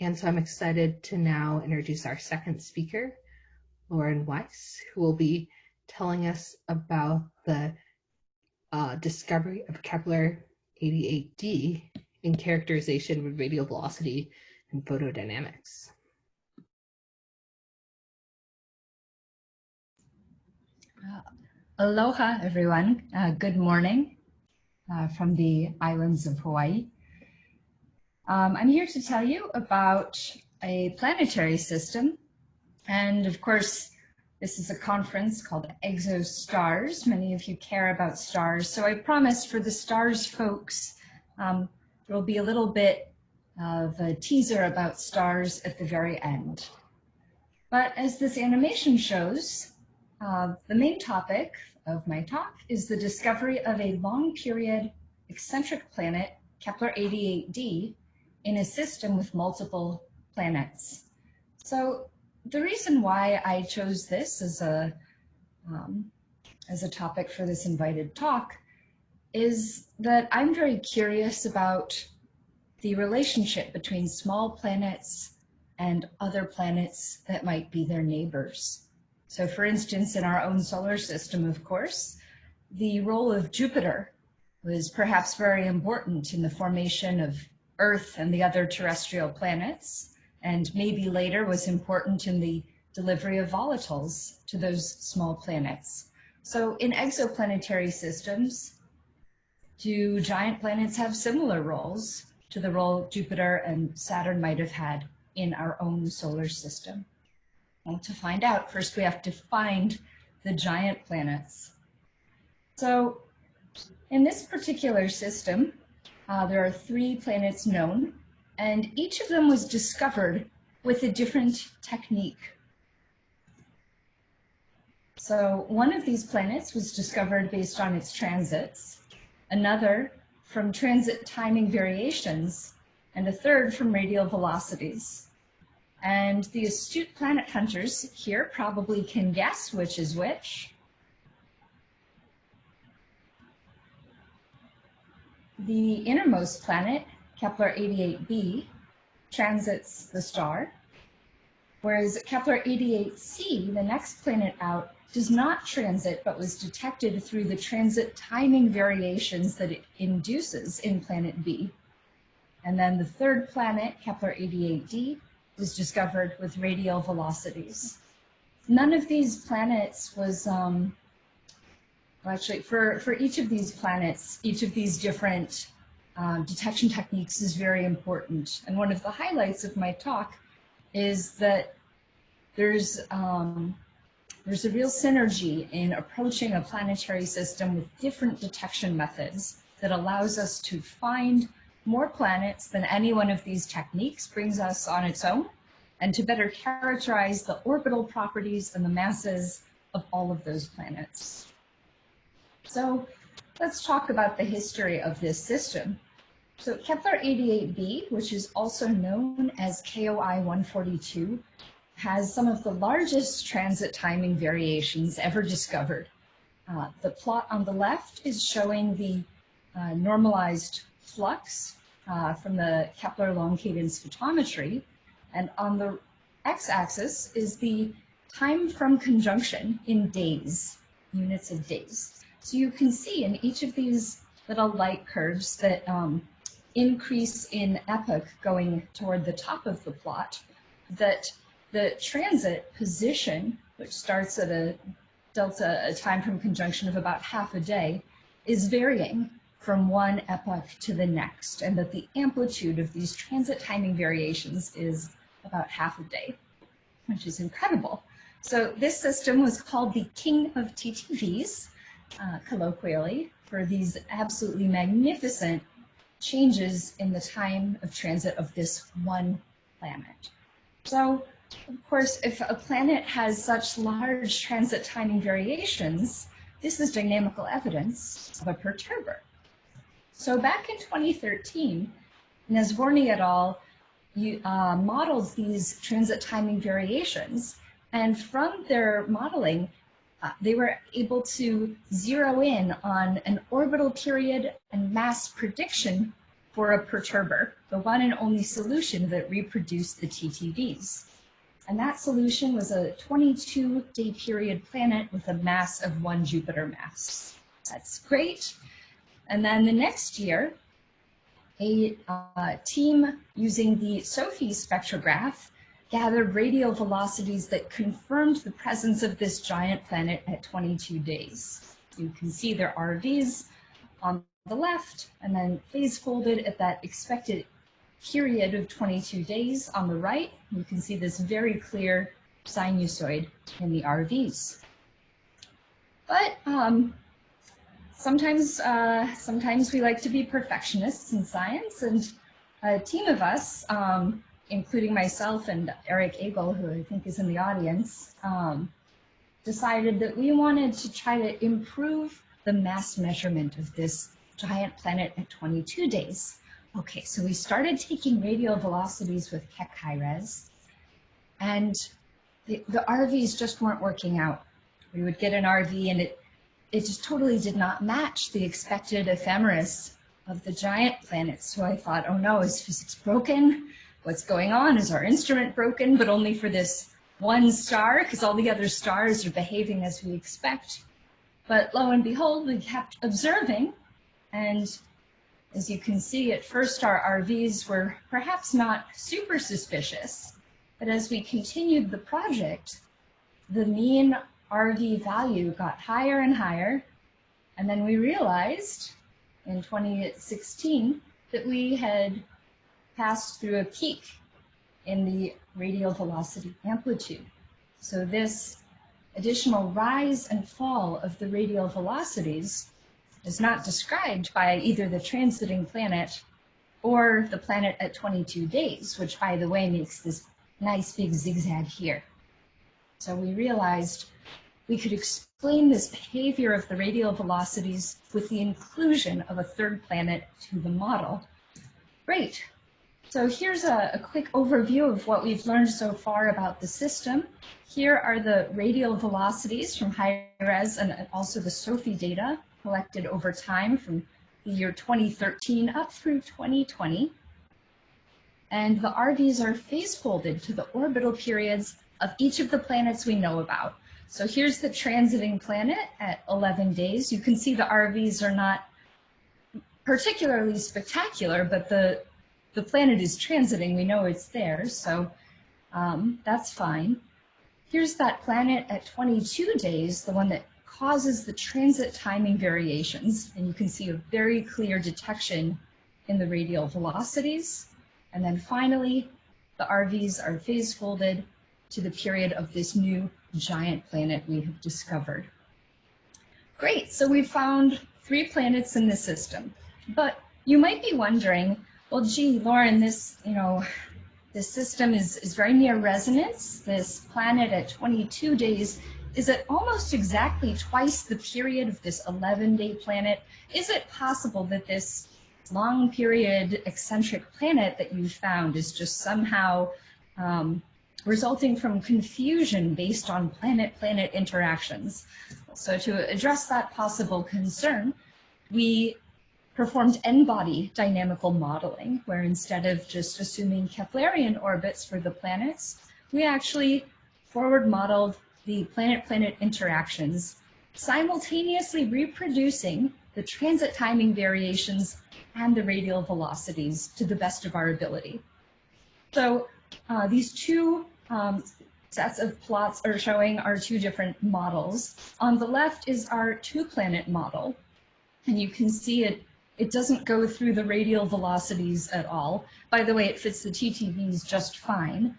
And so I'm excited to now introduce our second speaker, Lauren Weiss, who will be telling us about the discovery of Kepler-88d in characterization with radial velocity and photodynamics. Aloha, everyone. Good morning from the islands of Hawaii. I'm here to tell you about a planetary system. And of course, this is a conference called Exostars. Many of you care about stars. So I promise for the stars folks, there will be a little bit of a teaser about stars at the very end. But as this animation shows, the main topic of my talk is the discovery of a long-period eccentric planet, Kepler-88d, in a system with multiple planets. So the reason why I chose this as a topic for this invited talk is that I'm very curious about the relationship between small planets and other planets that might be their neighbors. So for instance, in our own solar system, of course, the role of Jupiter was perhaps very important in the formation of Earth and the other terrestrial planets, and maybe later was important in the delivery of volatiles to those small planets. So in exoplanetary systems, do giant planets have similar roles to the role Jupiter and Saturn might have had in our own solar system? Well, to find out, first we have to find the giant planets. So in this particular system, there are 3 planets known, and each of them was discovered with a different technique. So one of these planets was discovered based on its transits, another from transit timing variations, and a third from radial velocities. And the astute planet hunters here probably can guess which is which. The innermost planet, Kepler-88b, transits the star, whereas Kepler-88c, the next planet out, does not transit but was detected through the transit timing variations that it induces in planet B. And then the third planet, Kepler-88d, was discovered with radial velocities. None of these planets was, actually for each of these planets, each of these different detection techniques is very important. And one of the highlights of my talk is that there's a real synergy in approaching a planetary system with different detection methods that allows us to find more planets than any one of these techniques brings us on its own, and to better characterize the orbital properties and the masses of all of those planets. So let's talk about the history of this system. So Kepler-88b, which is also known as KOI 142, has some of the largest transit timing variations ever discovered. The plot on the left is showing the normalized flux from the Kepler long cadence photometry, and on the x-axis is the time from conjunction in days, units of days. So you can see in each of these little light curves that increase in epoch going toward the top of the plot, that the transit position, which starts at a time from conjunction of about half a day, is varying from one epoch to the next, and that the amplitude of these transit timing variations is about half a day, which is incredible. So this system was called the King of TTVs, colloquially, for these absolutely magnificent changes in the time of transit of this one planet. So, of course, if a planet has such large transit timing variations, this is dynamical evidence of a perturber. So back in 2013, Nesvorny et al. Modeled these transit timing variations, and from their modeling, they were able to zero in on an orbital period and mass prediction for a perturber, the one and only solution that reproduced the TTVs. And that solution was a 22-day period planet with a mass of 1 Jupiter mass. That's great. And then the next year, a team using the SOFI spectrograph gathered radial velocities that confirmed the presence of this giant planet at 22 days. You can see their RVs on the left, and then phase folded at that expected period of 22 days on the right. You can see this very clear sinusoid in the RVs. But sometimes we like to be perfectionists in science, and a team of us, including myself and Eric Agel, who I think is in the audience, decided that we wanted to try to improve the mass measurement of this giant planet at 22 days. Okay, so we started taking radial velocities with Keck high-res, and the RVs just weren't working out. We would get an RV and it just totally did not match the expected ephemeris of the giant planets. So I thought, oh no, is physics broken? What's going on? Is our instrument broken? But only for this one star, because all the other stars are behaving as we expect. But lo and behold, we kept observing, and as you can see, at first our RVs were perhaps not super suspicious, but as we continued the project, the mean RV value got higher and higher, and then we realized in 2016 that we had passed through a peak in the radial velocity amplitude. So this additional rise and fall of the radial velocities is not described by either the transiting planet or the planet at 22 days, which, by the way, makes this nice big zigzag here. So we realized we could explain this behavior of the radial velocities with the inclusion of a third planet to the model. Great. So here's a quick overview of what we've learned so far about the system. Here are the radial velocities from high-res and also the SOFI data collected over time from the year 2013 up through 2020. And the RVs are phase-folded to the orbital periods of each of the planets we know about. So here's the transiting planet at 11 days. You can see the RVs are not particularly spectacular, but the planet is transiting. We know it's there, so that's fine. Here's that planet at 22 days, the one that causes the transit timing variations, and you can see a very clear detection in the radial velocities. And then finally, the RVs are phase folded to the period of this new giant planet we have discovered. Great, so we've found 3 planets in the system, but you might be wondering, well, gee, Lauren, this system is very near resonance. This planet at 22 days is at almost exactly twice the period of this 11-day planet. Is it possible that this long period eccentric planet that you found is just somehow resulting from confusion based on planet-planet interactions? So to address that possible concern, we performed n-body dynamical modeling, where instead of just assuming Keplerian orbits for the planets, we actually forward modeled the planet-planet interactions, simultaneously reproducing the transit timing variations and the radial velocities to the best of our ability. So these 2 sets of plots are showing our 2 different models. On the left is our 2-planet model, and you can see it doesn't go through the radial velocities at all. By the way, it fits the TTVs just fine.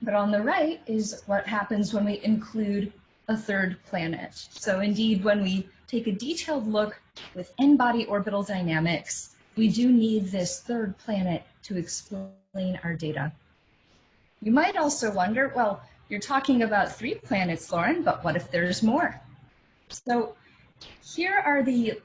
But on the right is what happens when we include a third planet. So indeed, when we take a detailed look with n-body orbital dynamics, we do need this third planet to explain our data. You might also wonder, well, you're talking about 3 planets, Lauren, but what if there's more? So here are the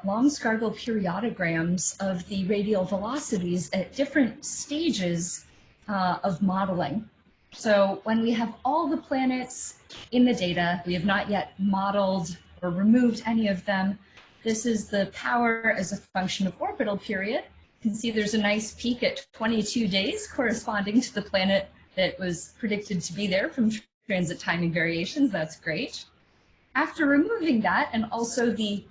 long-scargle periodograms of the radial velocities at different stages of modeling. So when we have all the planets in the data, we have not yet modeled or removed any of them, This is the power as a function of orbital period. You can see there's a nice peak at 22 days corresponding to the planet that was predicted to be there from transit timing variations. That's great. After removing that, and also the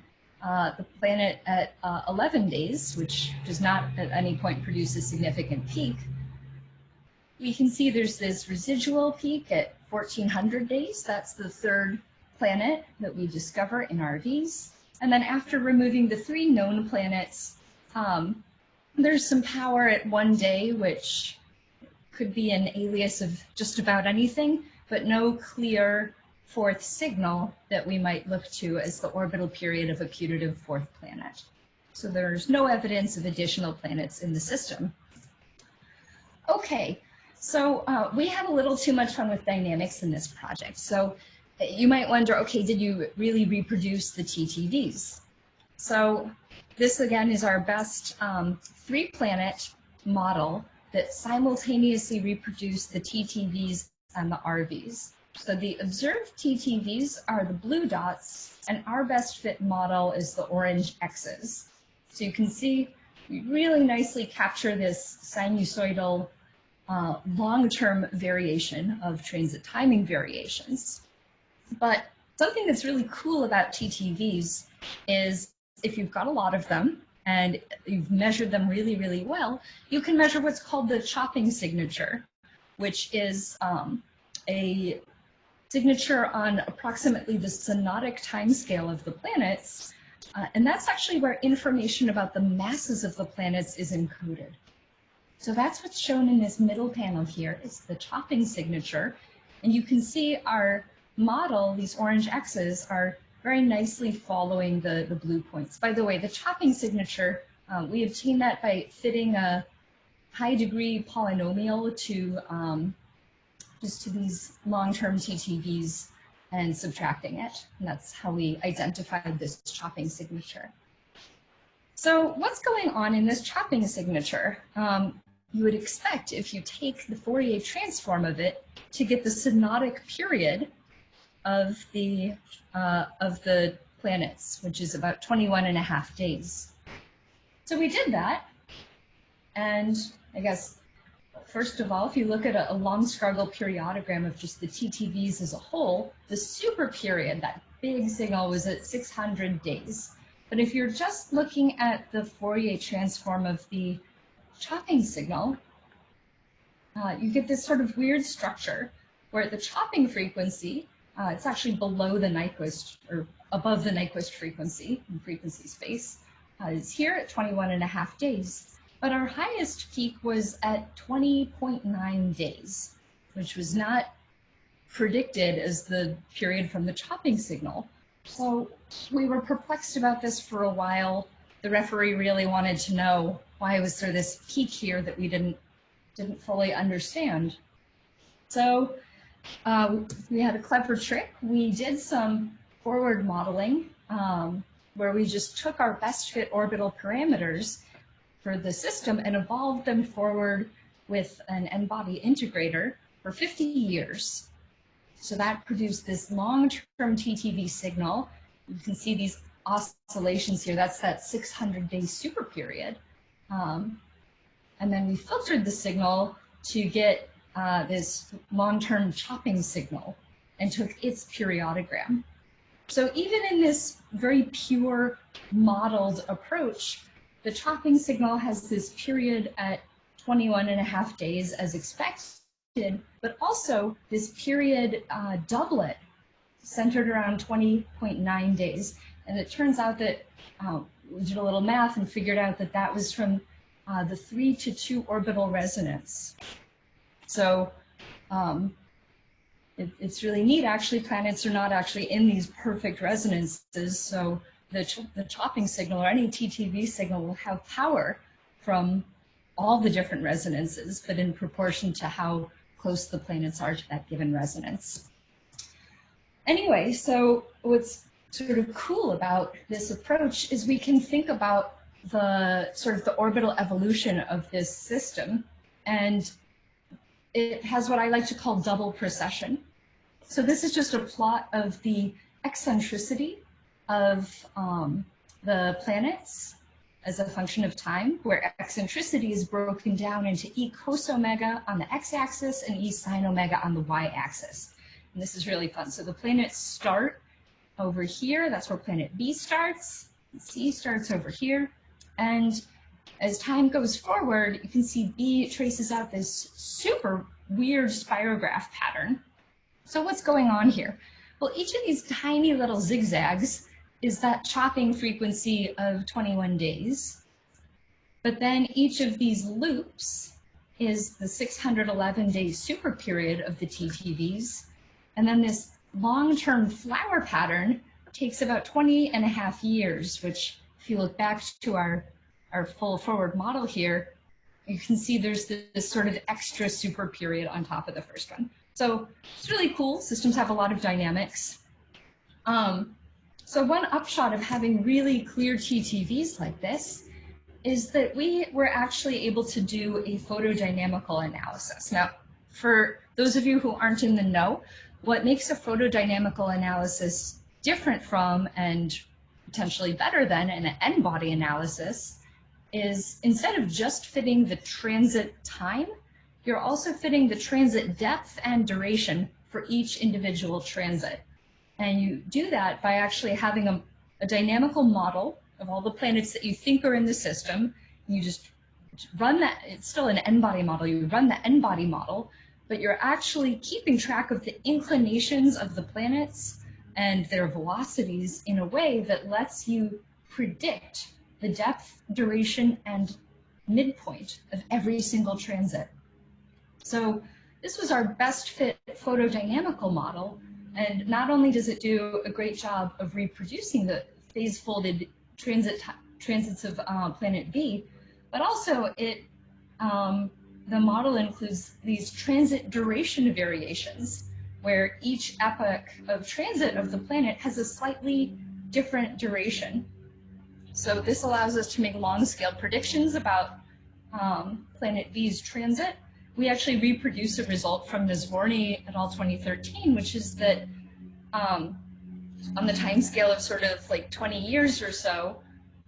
planet at 11 days, which does not at any point produce a significant peak, we can see there's this residual peak at 1400 days. That's the third planet that we discover in RVs. And then after removing the 3 known planets, there's some power at 1 day, which could be an alias of just about anything, but no clear fourth signal that we might look to as the orbital period of a putative fourth planet. So there's no evidence of additional planets in the system. Okay, so we had a little too much fun with dynamics in this project. So you might wonder, okay, did you really reproduce the TTVs? So this again is our best 3-planet model that simultaneously reproduced the TTVs and the RVs. So the observed TTVs are the blue dots, and our best fit model is the orange X's. So you can see we really nicely capture this sinusoidal long-term variation of transit timing variations. But something that's really cool about TTVs is if you've got a lot of them and you've measured them really, really well, you can measure what's called the chopping signature, which is a signature on approximately the synodic timescale of the planets. And that's actually where information about the masses of the planets is encoded. So that's what's shown in this middle panel here. It's the chopping signature. And you can see our model, these orange X's, are very nicely following the blue points. By the way, the chopping signature, we obtain that by fitting a high degree polynomial to just to these long-term TTVs and subtracting it. And that's how we identified this chopping signature. So what's going on in this chopping signature? You would expect, if you take the Fourier transform of it, to get the synodic period of the planets, which is about 21.5 days. So we did that, and I guess first of all, if you look at a long struggle periodogram of just the TTVs as a whole, the super period, that big signal, was at 600 days. But if you're just looking at the Fourier transform of the chopping signal, you get this sort of weird structure where the chopping frequency, it's actually below the Nyquist, or above the Nyquist frequency in frequency space, is here at 21.5 days. But our highest peak was at 20.9 days, which was not predicted as the period from the chopping signal. So we were perplexed about this for a while. The referee really wanted to know why was there this peak here that we didn't fully understand. So we had a clever trick. We did some forward modeling where we just took our best fit orbital parameters for the system and evolved them forward with an n-body integrator for 50 years. So that produced this long-term TTV signal. You can see these oscillations here. That's that 600-day super period. And then we filtered the signal to get this long-term chopping signal and took its periodogram. So even in this very pure modeled approach, the chopping signal has this period at 21.5 days as expected, but also this period doublet centered around 20.9 days. And it turns out that we did a little math and figured out that that was from the 3:2 orbital resonance. So it's really neat. Actually, planets are not actually in these perfect resonances. So the chopping signal or any TTV signal will have power from all the different resonances, but in proportion to how close the planets are to that given resonance. Anyway, so what's sort of cool about this approach is we can think about the sort of the orbital evolution of this system, and it has what I like to call double precession. So this is just a plot of the eccentricity of the planets as a function of time, where eccentricity is broken down into E cos omega on the x-axis and E sin omega on the y-axis. And this is really fun. So the planets start over here. That's where planet B starts. C starts over here. And as time goes forward, you can see B traces out this super weird spirograph pattern. So what's going on here? Well, each of these tiny little zigzags is that chopping frequency of 21 days. But then each of these loops is the 611-day super period of the TTVs. And then this long-term flower pattern takes about 20.5 years, which if you look back to our full forward model here, you can see there's this sort of extra super period on top of the first one. So it's really cool. Systems have a lot of dynamics. So one upshot of having really clear TTVs like this is that we were actually able to do a photodynamical analysis. Now, for those of you who aren't in the know, what makes a photodynamical analysis different from and potentially better than an n-body analysis is instead of just fitting the transit time, you're also fitting the transit depth and duration for each individual transit. And you do that by actually having a dynamical model of all the planets that you think are in the system. You just run that, it's still an n-body model, you run the n-body model, but you're actually keeping track of the inclinations of the planets and their velocities in a way that lets you predict the depth, duration, and midpoint of every single transit. So this was our best fit photodynamical model, and not only does it do a great job of reproducing the phase-folded transits of planet B, but also it the model includes these transit duration variations, where each epoch of transit of the planet has a slightly different duration. So this allows us to make long-scale predictions about planet B's transit. We actually reproduce a result from Nizvorny et al. 2013, which is that on the time scale of sort of like 20 years or so,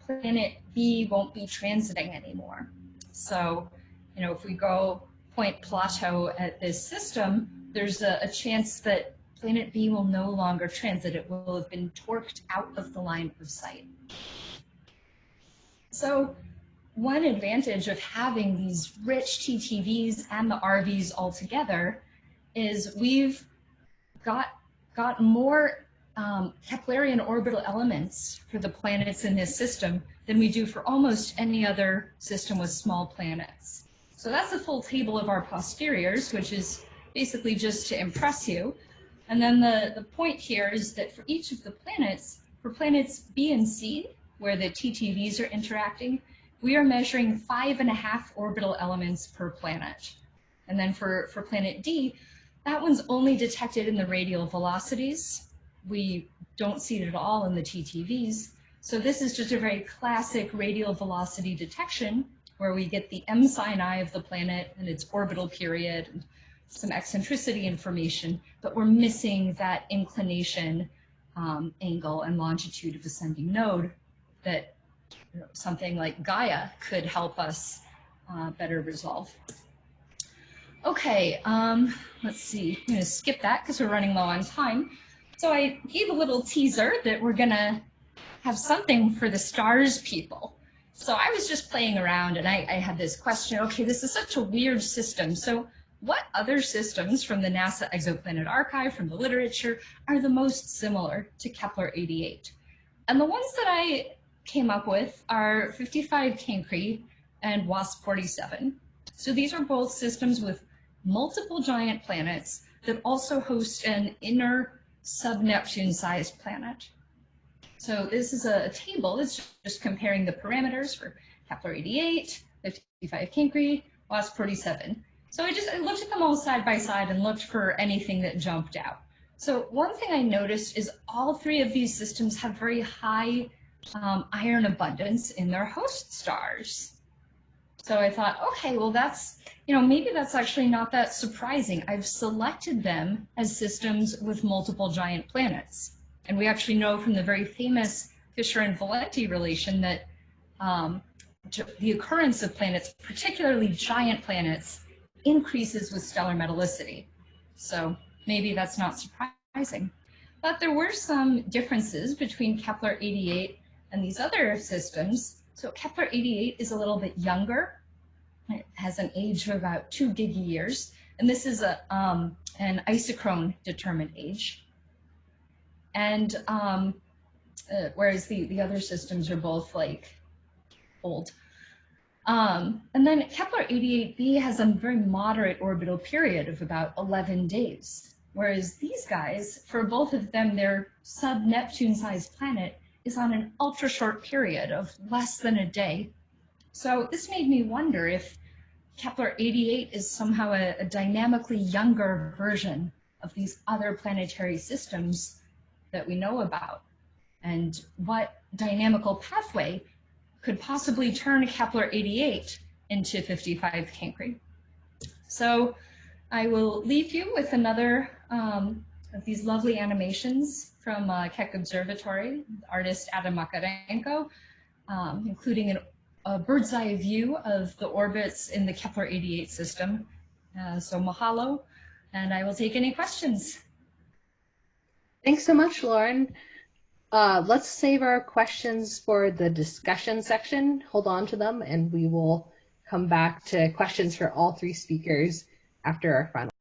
planet B won't be transiting anymore. So, you know, if we go point plateau at this system, there's a chance that planet B will no longer transit. It will have been torqued out of the line of sight. So one advantage of having these rich TTVs and the RVs all together is we've got more Keplerian orbital elements for the planets in this system than we do for almost any other system with small planets. So that's a full table of our posteriors, which is basically just to impress you. And then the point here is that for each of the planets, for planets B and C, where the TTVs are interacting, we are measuring 5.5 orbital elements per planet. And then for planet D, that one's only detected in the radial velocities. We don't see it at all in the TTVs. So this is just a very classic radial velocity detection, where we get the m sin I of the planet and its orbital period and some eccentricity information, but we're missing that inclination, angle, and longitude of ascending node that something like Gaia could help us better resolve. Okay, let's see. I'm going to skip that because we're running low on time. So I gave a little teaser that we're going to have something for the stars people. So I was just playing around and I had this question, okay, this is such a weird system. So what other systems from the NASA Exoplanet Archive, from the literature, are the most similar to Kepler-88? And the ones that I came up with are 55 Cancri and WASP-47. So these are both systems with multiple giant planets that also host an inner sub-Neptune-sized planet. So this is a table that's just comparing the parameters for Kepler-88, 55 Cancri, WASP-47. So I looked at them all side by side and looked for anything that jumped out. So one thing I noticed is all three of these systems have very high iron abundance in their host stars. So I thought, okay, well that's, maybe that's actually not that surprising. I've selected them as systems with multiple giant planets. And we actually know from the very famous Fisher and Valenti relation that the occurrence of planets, particularly giant planets, increases with stellar metallicity. So maybe that's not surprising. But there were some differences between Kepler-88 and these other systems. So Kepler-88 is a little bit younger. It has an age of about 2 gigayears. And this is an isochrone determined age. And whereas the other systems are both like old. And then Kepler-88b has a very moderate orbital period of about 11 days. Whereas these guys, for both of them, their sub-Neptune-sized planet is on an ultra-short period of less than a day. So this made me wonder if Kepler-88 is somehow a dynamically younger version of these other planetary systems that we know about, and what dynamical pathway could possibly turn Kepler-88 into 55 Cancri. So I will leave you with another of these lovely animations from Keck Observatory, artist Adam Makarenko, including a bird's eye view of the orbits in the Kepler-88 system. So mahalo, and I will take any questions. Thanks so much, Lauren. Let's save our questions for the discussion section. Hold on to them, and we will come back to questions for all three speakers after our final.